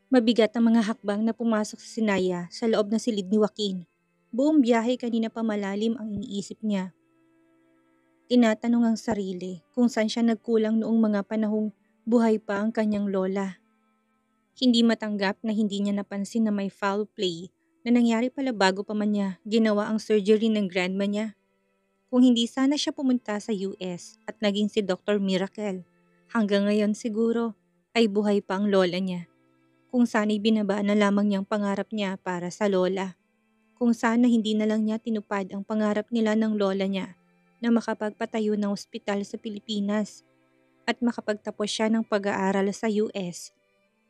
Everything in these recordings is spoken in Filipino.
Mabigat ang mga hakbang na pumasok sa Sinaya sa loob ng silid ni Joaquin. Buong biyahe kanina pa malalim ang iniisip niya. Tinatanong ang sarili kung saan siya nagkulang noong mga panahong buhay pa ang kanyang lola. Hindi matanggap na hindi niya napansin na may foul play na nangyari pala bago pa man niya ginawa ang surgery ng grandma niya. Kung hindi sana siya pumunta sa US at naging si Dr. Miracle, hanggang ngayon siguro ay buhay pa ang lola niya. Kung sana'y binaba na lamang niyang pangarap niya para sa lola. Kung sana hindi na lang niya tinupad ang pangarap nila ng lola niya na makapagpatayo ng ospital sa Pilipinas at makapagtapos siya ng pag-aaral sa US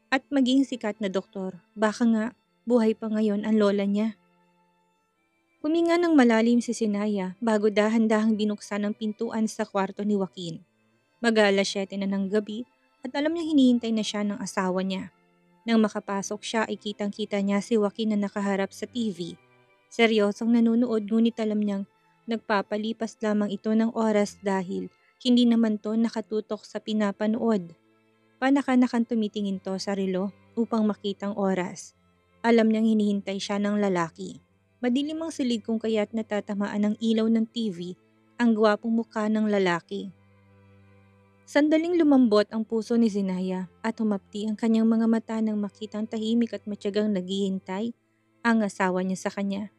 at maging sikat na doktor. Baka nga buhay pa ngayon ang lola niya. Huminga ng malalim si Sinaya bago dahan-dahang binuksan ang pintuan sa kwarto ni Joaquin. Mag-aalas 7 na ng gabi at alam niyang hinihintay na siya ng asawa niya. Nang makapasok siya ay kitang-kita niya si Joaquin na nakaharap sa TV. Seryosong nanonood ngunit alam niyang nagpapalipas lamang ito ng oras dahil hindi naman to nakatutok sa pinapanood. Panakanakan tumitingin to sa relo upang makitang oras. Alam niyang hinihintay siya ng lalaki. Madilim ang silid kung kaya't natatamaan ng ilaw ng TV ang gwapong mukha ng lalaki. Sandaling lumambot ang puso ni Zinaya at humapti ang kanyang mga mata nang makitang tahimik at matyagang naghihintay ang asawa niya sa kanya.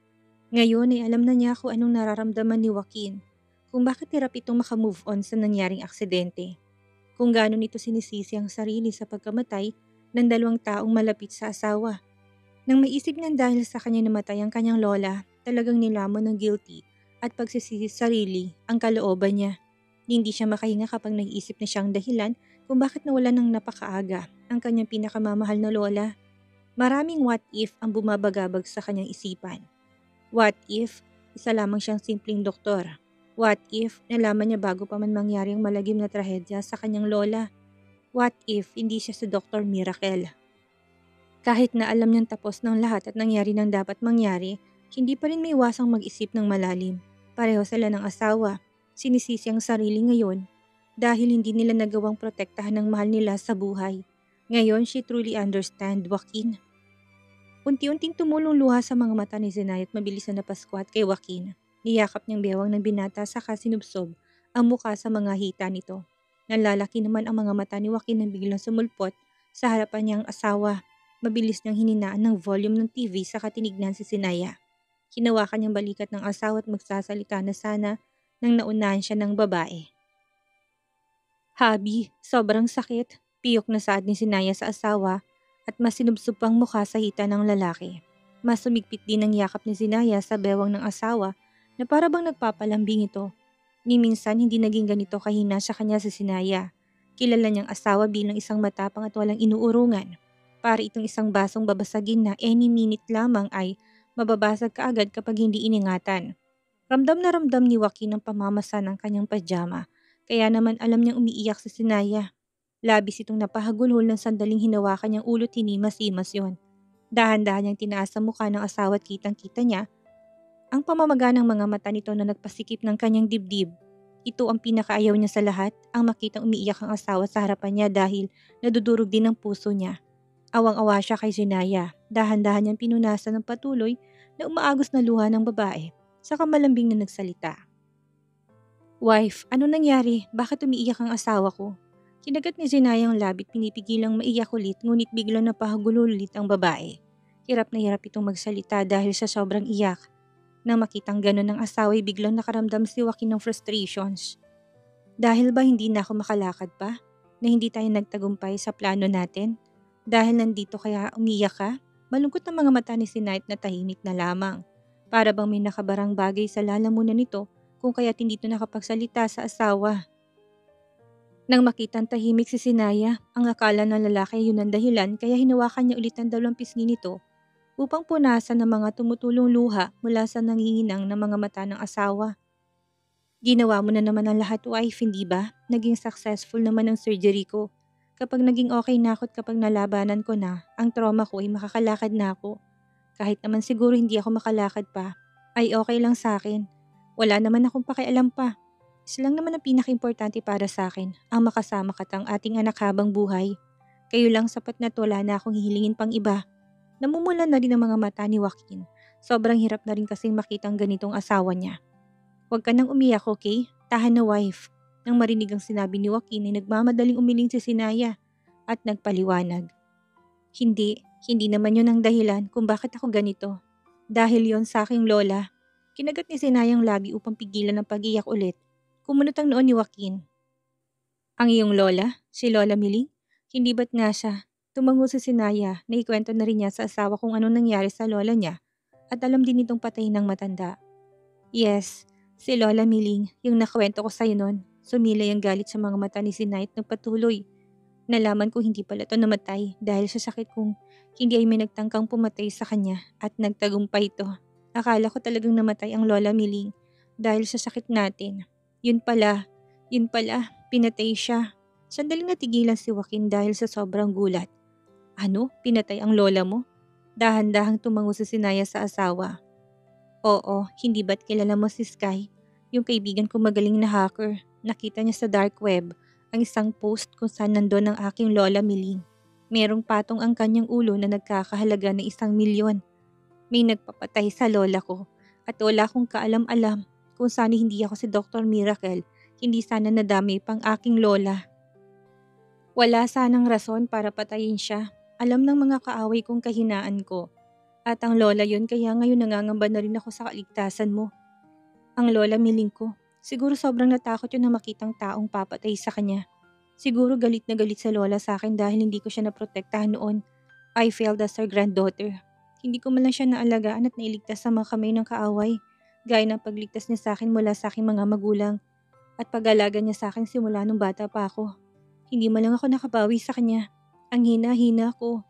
Ngayon ay alam na niya kung anong nararamdaman ni Joaquin, kung bakit hirap itong makamove on sa nangyaring aksidente, kung gaano nito sinisisi ang sarili sa pagkamatay ng dalawang taong malapit sa asawa. Nang maisip niyang dahil sa kanya namatay ang kanyang lola, talagang nilamon ng guilty at pagsisisi sa sarili ang kalooban niya. Hindi siya makahinga kapag naiisip na siyang dahilan kung bakit nawalan ng napakaaga ang kanyang pinakamamahal na lola. Maraming what if ang bumabagabag sa kanyang isipan. What if isa lamang siyang simpleng doktor? What if nalaman niya bago pa man mangyari ang malagim na trahedya sa kanyang lola? What if hindi siya si Dr. Miracle? Kahit na alam niyang tapos ng lahat at nangyari ng dapat mangyari, hindi pa rin may iwasang mag-isip ng malalim. Pareho sila ng asawa. Sinisisi ang sarili ngayon dahil hindi nila nagawang protektahan ng mahal nila sa buhay. Ngayon, she truly understand Joaquin. Unti-unting tumulong luha sa mga mata ni Zenay at mabilis na napasquat kay Joaquin. Niyakap niyang bewang ng binata saka sinubsob ang muka sa mga hita nito. Nalalaki naman ang mga mata ni Joaquin nang biglang sumulpot sa harapan niyang asawa. Mabilis niyang hininaan ng volume ng TV saka tinignan si Sinaya. Hinawakan niyang balikat ng asawa at magsasalita na sana nang naunahan siya ng babae. Habi, sobrang sakit. Piyok na saad ni Sinaya sa asawa at mas sinubsob pang mukha sa hita ng lalaki. Mas sumigpit din ang yakap ni Sinaya sa bewang ng asawa na para bang nagpapalambing ito. Ni minsan hindi naging ganito kahina sa kanya si Sinaya. Kilala niyang asawa bilang isang matapang at walang inuurungan. Para itong isang basong babasagin na any minute lamang ay mababasag kaagad kapag hindi iningatan. Ramdam na ramdam ni Joaquin ang pamamasa ng kanyang pajama, kaya naman alam niyang umiiyak si Sinaya. Labis itong napahagulhol ng sandaling hinawakan niyang ulo tinimas-imas yon. Dahan-dahan niyang tinaas ang mukha ng asawa at kitang-kita niya ang pamamaga ng mga mata nito na nagpasikip ng kanyang dibdib. Ito ang pinakaayaw niya sa lahat, ang makitang umiiyak ang asawa sa harapan niya dahil nadudurog din ang puso niya. Awang-awa siya kay Zinaya. Dahan-dahan niyang pinunasan ng patuloy na umaagos na luha ng babae. Saka malambing na nagsalita. Wife, ano nangyari? Bakit umiiyak ang asawa ko? Kinagat ni Zinaya ang labit pinipigilang maiyak ulit ngunit biglang napahagulo ulit ang babae. Hirap na hirap itong magsalita dahil sa sobrang iyak. Nang makitang ganon ng asawa ay biglang nakaramdam si Joaquin ng frustrations. Dahil ba hindi na ako makalakad pa? Na hindi tayo nagtagumpay sa plano natin? Dahil nandito kaya umiyak ka? Malungkot ang mga mata ni Sinait na tahimik na lamang. Para bang may nakabarang bagay sa lalamunan nito kung kaya't hindi ito nakapagsalita sa asawa. Nang makitang tahimik si Sinaya, ang akala ng lalaki ay yun ang dahilan kaya hinawakan niya ulit ang dalawang pisngi nito upang punasan ng mga tumutulong luha mula sa nanginginang na mga mata ng asawa. Ginawa mo na naman ang lahat, wife, hindi ba? Naging successful naman ang surgery ko. Kapag naging okay na ako at kapag nalabanan ko na, ang trauma ko ay makakalakad na ako. Kahit naman siguro hindi ako makalakad pa, ay okay lang sa akin. Wala naman akong pakialam pa. Isa lang naman ang pinakaimportante para sa akin, ang makasama ka't ang ating anak habang buhay. Kayo lang sapat na't wala na akong hihilingin pang iba. Namumula na rin ang mga mata ni Joaquin. Sobrang hirap na rin kasing makita ang ganitong asawa niya. Huwag ka nang umiyak, okay? Tahan na, wife. Nang marinig ang sinabi ni Joaquin ay nagmamadaling umiling si Sinaya at nagpaliwanag. Hindi naman yun ang dahilan kung bakit ako ganito. Dahil yon sa aking lola. Kinagat ni Sinaya ang labi upang pigilan ang pag-iyak ulit. Kumunot ang noon ni Joaquin. Ang iyong lola? Si Lola Miling? Hindi ba't nga siya? Tumango si Sinaya na ikwento na rin niya sa asawa kung ano nangyari sa lola niya at alam din itong patayin ng matanda. Yes, si Lola Miling, yung nakwento ko sa'yo nun. Sumilay ang galit sa mga mata ni Sinay at nagpatuloy. Nalaman ko hindi pala ito namatay dahil sa sakit kung hindi ay may nagtangkang pumatay sa kanya at nagtagumpay ito. Akala ko talagang namatay ang Lola Miling dahil sa sakit natin. Yun pala, pinatay siya. Sandaling natigilan si Joaquin dahil sa sobrang gulat. Ano? Pinatay ang lola mo? Dahan-dahang tumango si Sinaya sa asawa. Oo, hindi ba't kilala mo si Sky? Yung kaibigan ko magaling na hacker. Nakita niya sa dark web ang isang post kung saan nandun ang aking Lola Miling. Merong patong ang kanyang ulo na nagkakahalaga ng 1,000,000. May nagpapatay sa lola ko at wala akong kaalam-alam kung sana hindi ako si Dr. Miracle, hindi sana nadamay pang aking lola. Wala sanang rason para patayin siya. Alam ng mga kaaway kong kahinaan ko. At ang lola yun kaya ngayon nangangamba na rin ako sa kaligtasan mo. Ang lola Miling ko. Siguro sobrang natakot yun na makitang taong papatay sa kanya. Siguro galit na galit sa lola sa akin dahil hindi ko siya naprotektahan noon. I failed as her granddaughter. Hindi ko man lang siya naalagaan at nailigtas sa mga kamay ng kaaway. Gaya ng pagligtas niya sa akin mula sa aking mga magulang at pag-alaga niya sa akin simula nung bata pa ako. Hindi man lang ako nakabawi sa kanya. Ang hina-hina ko.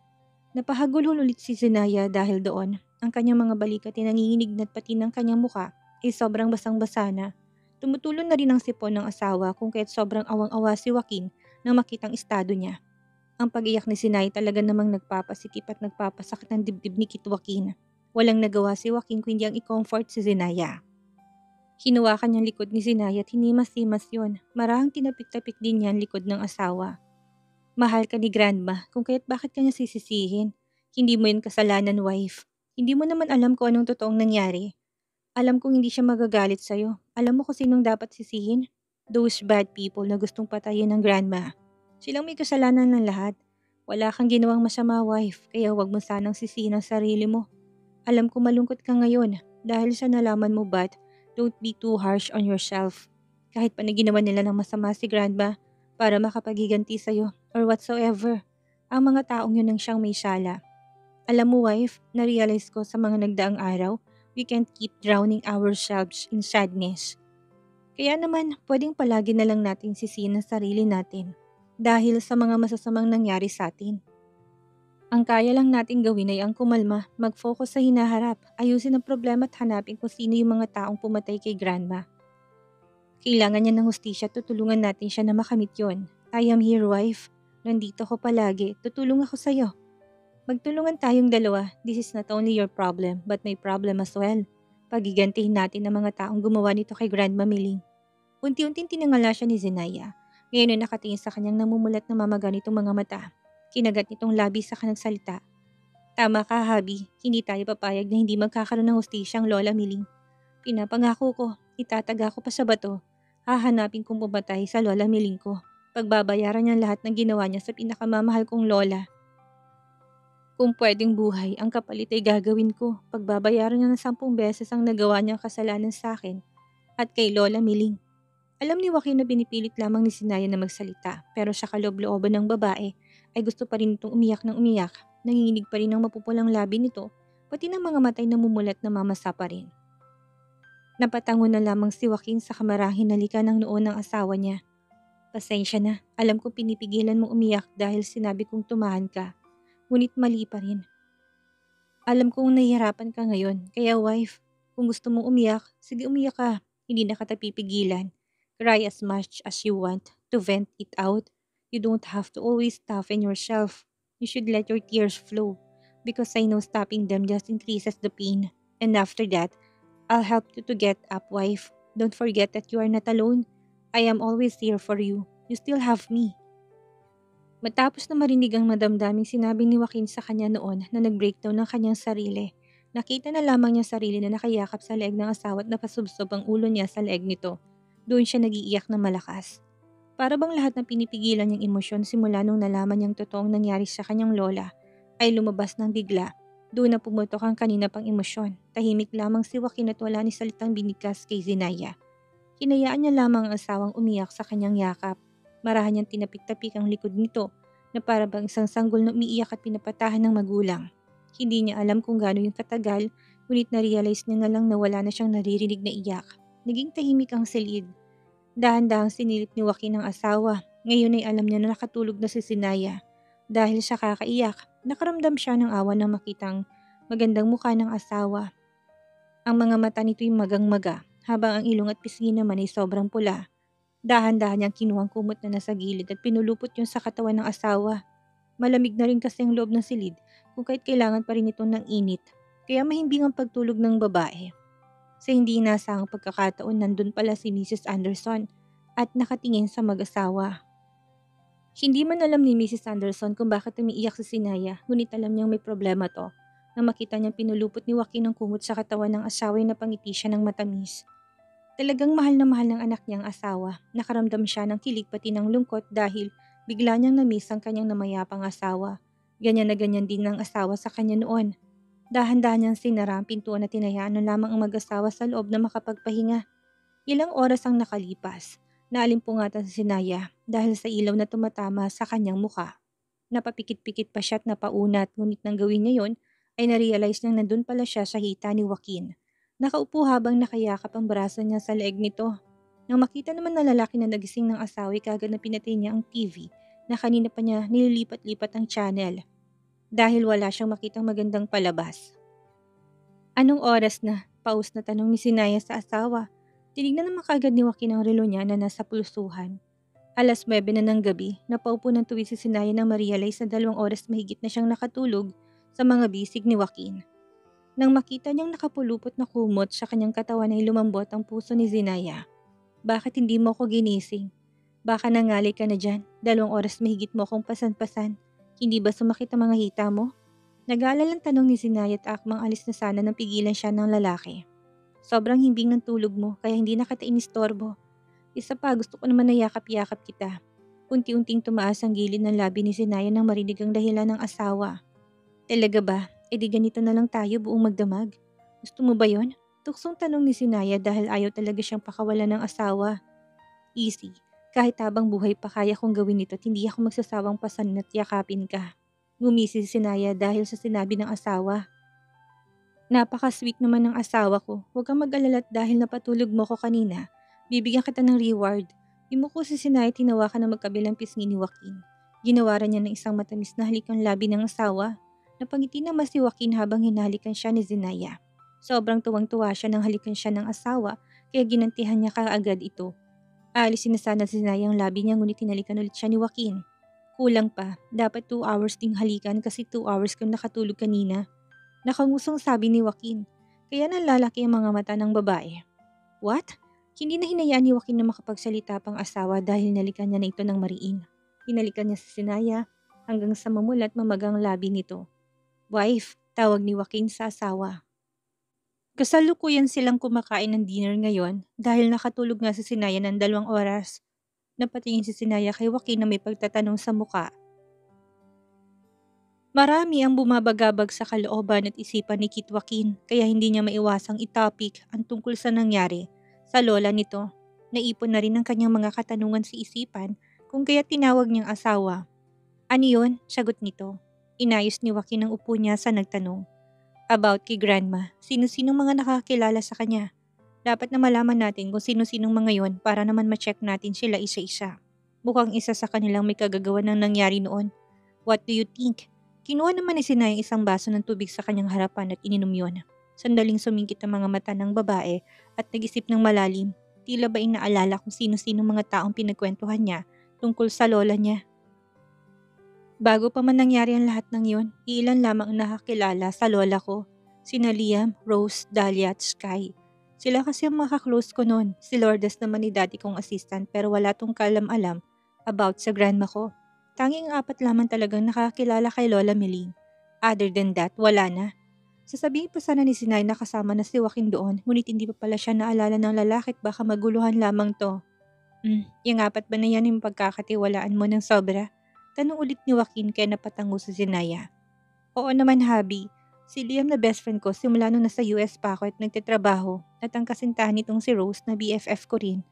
Napahagulhol ulit si Zenaya dahil doon. Ang kanyang mga balikat ay nanginginig na't pati ng kanyang muka ay sobrang basang-basa na. Tumutulon na rin ang sipon ng asawa kung kaya't sobrang awang-awa si Joaquin nang makitang estado niya. Ang pag-iyak ni Sinay talaga namang nagpapasikip at nagpapasakit ng dibdib ni Kit Joaquin. Walang nagawa si Joaquin kundi ang i-comfort si Zenaya. Hinuwakan niyang likod ni Zinaya at hinimas-himas yun. Marahang tinapik-tapik din niya ang likod ng asawa. Mahal ka ni Grandma, kung kaya't bakit ka niya sisisihin? Hindi mo yun kasalanan, wife. Hindi mo naman alam kung anong totoong nangyari. Alam kong hindi siya magagalit sa'yo. Alam mo kung sinong dapat sisihin? Those bad people na gustong patayin ng Grandma. Silang may kasalanan ng lahat. Wala kang ginawang masama, wife, kaya huwag mo sanang sisihin ang sarili mo. Alam ko malungkot ka ngayon dahil sa nalaman mo, but don't be too harsh on yourself. Kahit pa na ginawa nila ng masama si Grandma para makapaghiganti sa'yo or whatsoever, ang mga taong yun ang siyang may sala. Alam mo, wife, na-realize ko sa mga nagdaang araw, we can't keep drowning ourselves in sadness. Kaya naman, pwedeng palagi na lang natin sisihin ang sarili natin dahil sa mga masasamang nangyari sa atin. Ang kaya lang nating gawin ay ang kumalma, mag-focus sa hinaharap, ayusin ang problema at hanapin kung sino yung mga taong pumatay kay Grandma. Kailangan niya ng hustisya, tutulungan natin siya na makamit yon. I am here, wife. Nandito ko palagi, tutulong ako sa'yo. Magtulungan tayong dalawa, this is not only your problem, but my problem as well. Pagigantihin natin ang mga taong gumawa nito kay Grandma Miling. Unti-unting tinangala siya ni Zenaya. Ngayon ay nakatingin sa kanyang namumulat na mamaga nitong mga mata. Kinagat nitong labi sa kanang salita. Tama ka, Habi. Hindi tayo papayag na hindi magkakaroon ng hustisya ang Lola Miling. Pinapangako ko, itataga ko pa sa bato. Hahanapin kong pumatay sa Lola Miling ko. Pagbabayaran niya lahat ng ginawa niya sa pinakamamahal kong lola. Kung pwedeng buhay, ang kapalit ay gagawin ko. Pagbabayaran niya ng 10 beses ang nagawa niyang kasalanan sa akin at kay Lola Miling. Alam ni Joaquin na pinipilit lamang ni Sinaya na magsalita, pero sa kaloob-looban ng babae ay gusto pa rin itong umiyak ng umiyak. Nanginginig pa rin ang mapupulang labi nito, pati ng mga matay na mumulat na mamasa pa rin. Napatango na lamang si Joaquin sa kamarahing halika ng noon ng asawa niya. Pasensya na, alam kong pinipigilan mong umiyak dahil sinabi kong tumahan ka. Ngunit mali pa rin. Alam kong nahihirapan ka ngayon, kaya wife, kung gusto mong umiyak, sige umiyak ka, hindi na kita pipigilan. Cry as much as you want to vent it out. You don't have to always toughen yourself. You should let your tears flow. because I know stopping them just increases the pain. And after that, I'll help you to get up, wife. Don't forget that you are not alone. I am always here for you. You still have me." Matapos na marinig ang madamdaming sinabi ni Joaquin sa kanya noon na nag-breakdown ng kanyang sarili, nakita na lamang niya sarili na nakayakap sa leeg ng asawa at napasubsob ang ulo niya sa leeg nito. Doon siya nagiiyak na malakas. Para bang lahat ng pinipigilan niyang emosyon simula nung nalaman niyang totoong nangyari sa kanyang lola ay lumabas ng bigla. Doon na pumutok ang kanina pang emosyon. Tahimik lamang si Joaquin at wala ni salitang binigkas kay Zinaya. Hinayaan niya lamang ang asawang umiyak sa kanyang yakap. Marahan niyang tinapik-tapik ang likod nito na para bang isang sanggol na umiiyak at pinapatahan ng magulang. Hindi niya alam kung gaano yung katagal, ngunit na-realize niya na lang na wala na siyang naririnig na iyak. Naging tahimik ang silid. Dahan-dahang sinilip ni Joaquin ang asawa. Ngayon ay alam niya na nakatulog na si Zinaya. Dahil sa kakaiyak, nakaramdam siya ng awa nang makitang magandang mukha ng asawa. Ang mga mata nito'y magang-maga, habang ang ilong at pisngi naman ay sobrang pula. Dahan-dahan niyang kinuhang kumot na nasa gilid at pinulupot yun sa katawan ng asawa. Malamig na rin kasi ang loob ng silid kung kahit kailangan pa rin itong ng init. Kaya mahimbing ang pagtulog ng babae. Sa hindi inaasahang pagkakataon, nandun pala si Mrs. Anderson at nakatingin sa mag-asawa. Hindi man alam ni Mrs. Anderson kung bakit umiiyak si Sinaya, ngunit alam niyang may problema to. Nang makita niyang pinulupot ni Joaquin ang kumot sa katawan ng asawa ay napangiti siya ng matamis. Talagang mahal na mahal ng anak niyang asawa. Nakaramdam siya ng kilig pati ng lungkot dahil bigla niyang namiss ang kanyang namayapang asawa. Ganyan na ganyan din ang asawa sa kanya noon. Dahan-dahan niyang sinara ang pintuan at tinayaan na lamang ang mag-asawa sa loob na makapagpahinga. Ilang oras ang nakalipas. Naalimpungatan si Sinaya dahil sa ilaw na tumatama sa kanyang muka. Napapikit-pikit pa siya at napaunat, ngunit nang gawin niya yon ay narealize niyang nandun pala siya sa hita ni Joaquin. Nakaupo habang nakayakap ang braso niya sa leeg nito. Nang makita naman na lalaki na nagising ng asawa ay kagad na pinatay niya ang TV na kanina pa niya nililipat-lipat ang channel dahil wala siyang makitang magandang palabas. "Anong oras na?" Paus na tanong ni Sinaya sa asawa. Tinignan naman kaagad ni Joaquin ang relo niya na nasa pulsuhan. 9:00 na ng gabi, napaupo ng tuwid si Sinaya nang ma-realize na 2 oras mahigit na siyang nakatulog sa mga bisig ni Joaquin. Nang makita niyang nakapulupot na kumot sa kanyang katawan ay lumambot ang puso ni Zinaya. "Bakit hindi mo ako ginising? Baka nangalay ka na dyan, 2 oras mahigit mo akong pasan-pasan. Hindi ba sumakit ang mga hita mo?" Nag-aalalang tanong ni Zinaya at akmang alis na sana nang pigilan siya ng lalaki. "Sobrang himbing ng tulog mo kaya hindi na kita inistorbo. Isa pa, gusto ko naman na yakap-yakap kita." Unti-unting tumaas ang gilid ng labi ni Zinaya nang marinig ang dahilan ng asawa. "Talaga ba? E di ganito na lang tayo buong magdamag. Gusto mo ba yon?" Tuksong tanong ni Zinaya dahil ayaw talaga siyang pakawalan ng asawa. "Easy. Kahit habang buhay pa kaya kong gawin ito at hindi ako magsasawang pasanin at yakapin ka." Ngumisi si Zinaya dahil sa sinabi ng asawa. "Napaka-sweet naman ng asawa ko. Huwag kang mag-alala dahil napatulog mo ko kanina. Bibigyan kita ng reward." Yumuko si Sinay at tinawakan ng magkabilang pisngi ni Joaquin. Ginawaran niya ng isang matamis na halik ang labi ng asawa. Napangiti naman si Joaquin habang hinalikan siya ni Zinaya. Sobrang tuwang-tuwa siya nang halikan siya ng asawa kaya ginantihan niya kaagad ito. Aalisin na sana si Zinaya ang labi niya ngunit hinalikan ulit siya ni Joaquin. "Kulang pa. Dapat 2 hours ding halikan kasi 2 hours kang nakatulog kanina." Nakangusong sabi ni Joaquin. Kaya nalalaki ang mga mata ng babae. "What?" Hindi na hinayaan ni Joaquin na makapagsalita pang asawa dahil hinalikan niya na ito ng mariin. Hinalikan niya si Sinaya hanggang sa mamulat mamagang labi nito. "Wife," tawag ni Joaquin sa asawa. Kasalukuyan silang kumakain ng dinner ngayon dahil nakatulog nga si Sinaya ng 2 oras. Napatingin si Sinaya kay Joaquin na may pagtatanong sa muka. Marami ang bumabagabag sa kalooban at isipan ni Kit Joaquin kaya hindi niya maiwasang itopic ang tungkol sa nangyari sa lola nito. Naipon na rin ang kanyang mga katanungan sa isipan kung kaya tinawag niyang asawa. "Ano yun?" sagot nito. Inayos ni Joaquin ang upo niya sa nagtanong. "About kay grandma, sino-sinong mga nakakilala sa kanya? Dapat na malaman natin kung sino-sinong mga yon para naman ma-check natin sila isa-isa. Mukhang isa sa kanilang may kagagawa ng nangyari noon. What do you think?" Kinuha naman ni Sinay ang isang baso ng tubig sa kanyang harapan at ininom yon. Sandaling sumingkit ang mga mata ng babae at nag-isip ng malalim. Tila ba inaalala kung sino-sino mga taong pinagkwentuhan niya tungkol sa lola niya. Bago pa man nangyari ang lahat ng yon, ilan lamang ang nakakilala sa lola ko. Sina Liam, Rose, Dahlia at Sky. Sila kasi ang makaklose ko noon. Si Lourdes naman ni daddy kong assistant pero wala tong kalam-alam about sa grandma ko. Tanging 4 lamang talagang nakakilala kay Lola Miling. Other than that, wala na. Sasabihin pa sana ni Sinay na kasama na si Joaquin doon, ngunit hindi pa pala siya naalala ng lalaki at baka maguluhan lamang to. Yung 4 ba na yan yung pagkakatiwalaan mo ng sobra? Tanong ulit ni Joaquin kaya napatango sa Sinaya. Oo naman, Habi. Si Liam na best friend ko simula nung nasa US pa ako at nagtitrabaho at ang kasintahan nitong si Rose na BFF ko rin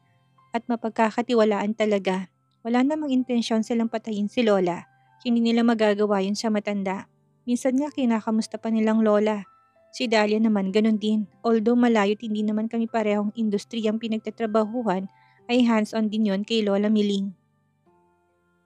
at mapagkakatiwalaan talaga. Wala namang intensyon silang patayin si Lola. Hindi nila magagawa yun sa matanda. Minsan nga kinakamusta pa nilang Lola. Si Dahlia naman ganun din. Although malayo't hindi naman kami parehong industriyang pinagtatrabahuhan, ay hands-on din yon kay Lola Miling.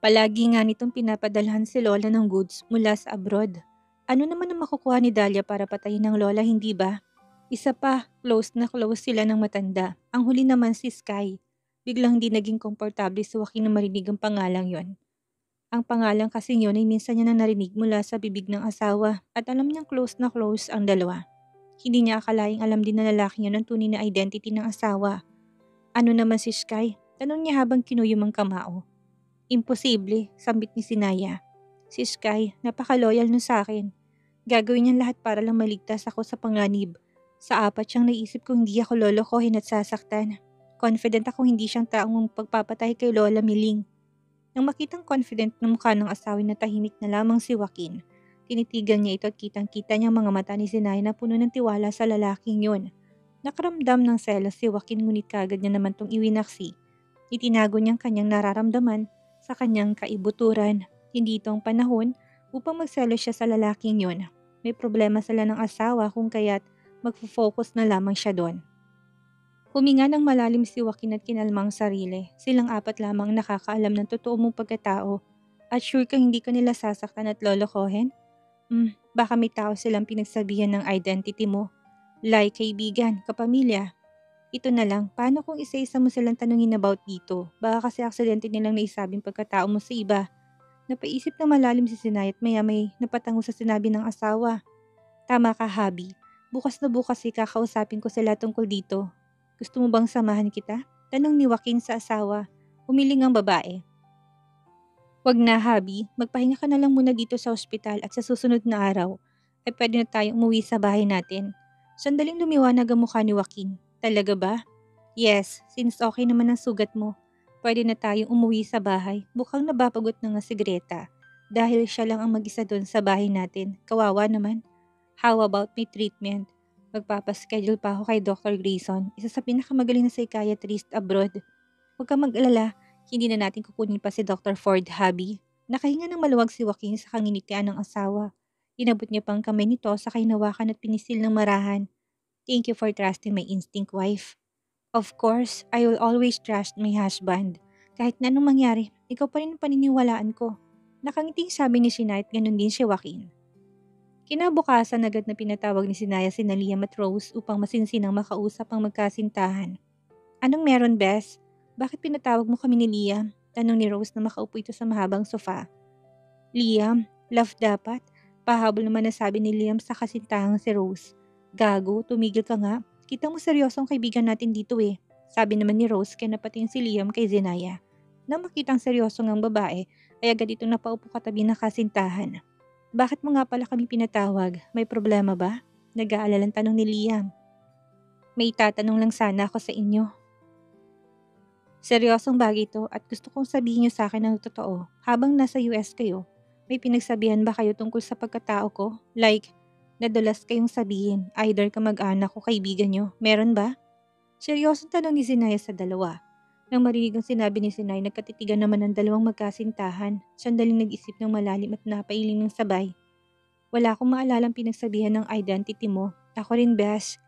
Palagi nga nitong pinapadalhan si Lola ng goods mula sa abroad. Ano naman ang makukuha ni Dahlia para patayin ng Lola, hindi ba? Isa pa, close na close sila ng matanda. Ang huli naman si Sky. Biglang di naging komportable si Joaquin na marinig ang pangalang yon. Ang pangalang kasing yun ay minsan niya na narinig mula sa bibig ng asawa at alam niyang close na close ang dalawa. Hindi niya akalaing alam din na lalaki yun ang tunay na identity ng asawa. Ano naman si Sky? Tanong niya habang kinuyom ang kamao. Imposible, sambit ni Sinaya. Si Sky, napaka-loyal nun sa akin. Gagawin niyang lahat para lang maligtas ako sa panganib. Sa 4 siyang naisip kong hindi ako lolokohin at sasaktan. Confident ako hindi siyang taong pagpapatay kay Lola Miling. Nang makitang confident na mukha ng asawin na tahimik na lamang si Joaquin, tinitigan niya ito at kitang-kita niya ang mga mata ni Sinaya na puno ng tiwala sa lalaking yun. Nakaramdam ng selos si Joaquin ngunit kagad niya naman tong iwinaksi. Itinago niyang kanyang nararamdaman sa kanyang kaibuturan. Hindi ito ang panahon upang magselos siya sa lalaking yun. May problema sila ng asawa kung kaya't magfo-focus na lamang siya doon. Huminga ng malalim si Joaquin at kinalma ang sarili. Silang 4 lamang nakakaalam ng totoo mong pagkatao. At sure kang hindi ka nila sasaktan at lolokohin? Baka may tao silang pinagsabihan ng identity mo. Like kaibigan, kapamilya. Ito na lang, paano kung isa-isa mo silang tanungin about dito? Baka kasi aksidente nilang naisabing pagkatao mo sa iba. Napaisip ng malalim si Sinay at maya may napatango sa sinabi ng asawa. Tama ka, Habi. Bukas na bukas kakausapin ko sila tungkol dito. Gusto mo bang samahan kita? Tanong ni Joaquin sa asawa. Umiling ang babae. Wag na, Habi. Magpahinga ka na lang muna dito sa ospital at sa susunod na araw ay pwede na tayong umuwi sa bahay natin. Sandaling lumiwanag ang mukha ni Joaquin. Talaga ba? Yes, since okay naman ang sugat mo. Pwede na tayong umuwi sa bahay. Mukhang nababagot na nga si Greta. Dahil siya lang ang mag-isa doon sa bahay natin. Kawawa naman. How about may treatment? Magpapaschedule pa ako kay Dr. Grayson, isa sa pinakamagaling na psychiatrist abroad. Huwag kang mag-alala, hindi na natin kukunin pa si Dr. Ford, Habi. Nakahinga ng maluwag si Joaquin sa kanginitian ng asawa. Inabot niya pang kamay nito sa hinawakan at pinisil ng marahan. Thank you for trusting my instinct, wife. Of course, I will always trust my husband. Kahit na anong mangyari, ikaw pa rin ang paniniwalaan ko. Nakangiting sabi ni Sinay at ganun din si Joaquin. Kinabukasan agad na pinatawag ni Sinaya sina Liam at Rose upang masinsinang makausap ang magkasintahan. Anong meron, Bes? Bakit pinatawag mo kami ni Liam? Tanong ni Rose na makaupo ito sa mahabang sofa. Liam, love dapat? Pahabol naman na sabi ni Liam sa kasintahang si Rose. Gago, tumigil ka nga. Kita mo seryosong kaibigan natin dito eh. Sabi naman ni Rose kaya napatingin si Liam kay Zenaya. Nang makitang seryoso ngang babae, ay agad itong napaupo katabi ng kasintahan. Bakit mo nga pala kami pinatawag? May problema ba? Nag-aalalang tanong ni Liam. May itatanong lang sana ako sa inyo. Seryosong bagay ito at gusto kong sabihin niyo sa akin ang totoo. Habang nasa US kayo, may pinagsabihan ba kayo tungkol sa pagkatao ko? Like, nadulas kayong sabihin, either kamag-anak o kaibigan niyo. Meron ba? Seryosong tanong ni Zinaya sa dalawa. Nang marinig ang sinabi ni Sinay, nagkatitigan naman ang dalawang magkasintahan. Sandaling nag-isip ng malalim at napailing ng sabay. Wala akong maalalang pinagsabihan ng identity mo. Ako rin, Bes.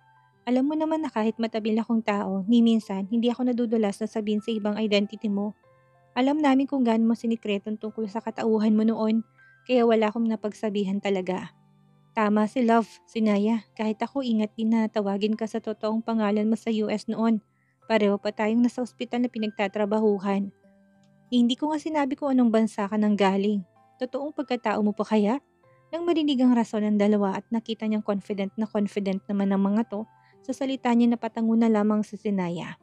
Alam mo naman na kahit matabil akong tao, ni minsan, hindi ako nadudulas na sabihin sa ibang identity mo. Alam namin kung gaano mo sinikretong tungkol sa katauhan mo noon, kaya wala akong napagsabihan talaga. Tama si Love, Sinaya. Kahit ako ingat din na tawagin ka sa totoong pangalan mo sa US noon. Pareho pa tayong nasa ospital na pinagtatrabahuhan. Hindi ko nga sinabi kung anong bansa ka nang galing. Totoong pagkatao mo pa kaya? Nang marinig ang rason ng dalawa at nakita niyang confident naman ng mga to, sa salita niya napatango na lamang si Sinaya.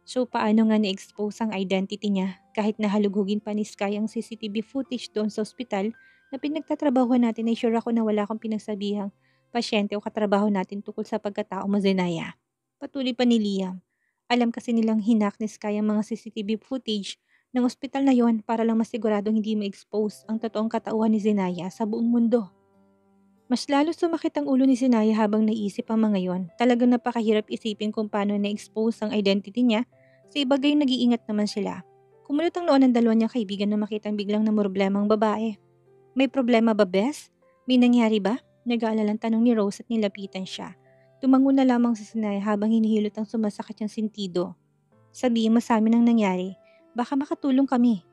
So paano nga na-expose ang identity niya kahit nahalugugin pa ni Sky ang CCTV footage doon sa ospital na pinagtatrabahuan natin ay sure ako na wala akong pinagsabihang pasyente o katrabaho natin tungkol sa pagkatao mo, Zenaya. Patuloy pa ni Liam. Alam kasi nilang hinak ni Sky ang mga CCTV footage ng ospital na yon para lang masiguradong hindi ma-expose ang totoong katauhan ni Zenaya sa buong mundo. Mas lalo sumakit ang ulo ni Zenaya habang naisip ang mga yon. Talagang napakahirap isipin kung paano na-expose ang identity niya sa ibagay nag-iingat naman sila. Kumunot ang noon ng dalawa niyang kaibigan na makitang biglang namroblema ang babae. May problema ba, Bes? May nangyari ba? Nag-aalalang tanong ni Rose at nilapitan siya. Tumango na lamang si Sinay habang hinihilot ang sumasakit niyang sentido. Sabihin mo sa amin ang nangyari. Baka makatulong kami.